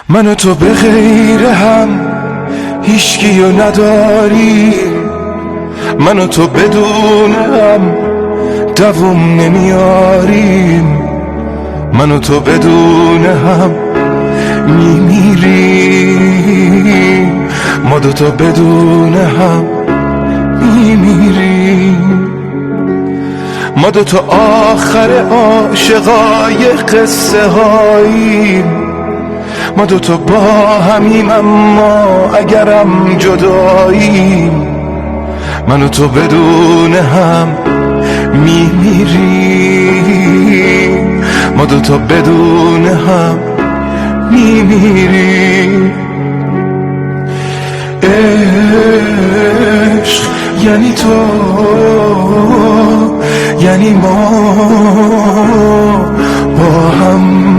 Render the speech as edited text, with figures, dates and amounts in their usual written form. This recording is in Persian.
من و تو به غیر هم هیچکیو نداریم، من و تو بدون هم دووم نمیاریم، من و تو بدون هم میمیریم، ما دوتا بدون هم میمیریم. ما دوتا آخر عاشقای قصه هاییم، ما دوتا با همیم اما اگرم جداییم، من و تو بدون هم میمیریم، ما دوتا بدون هم میمیریم. عشق یعنی تو، یعنی ما با هم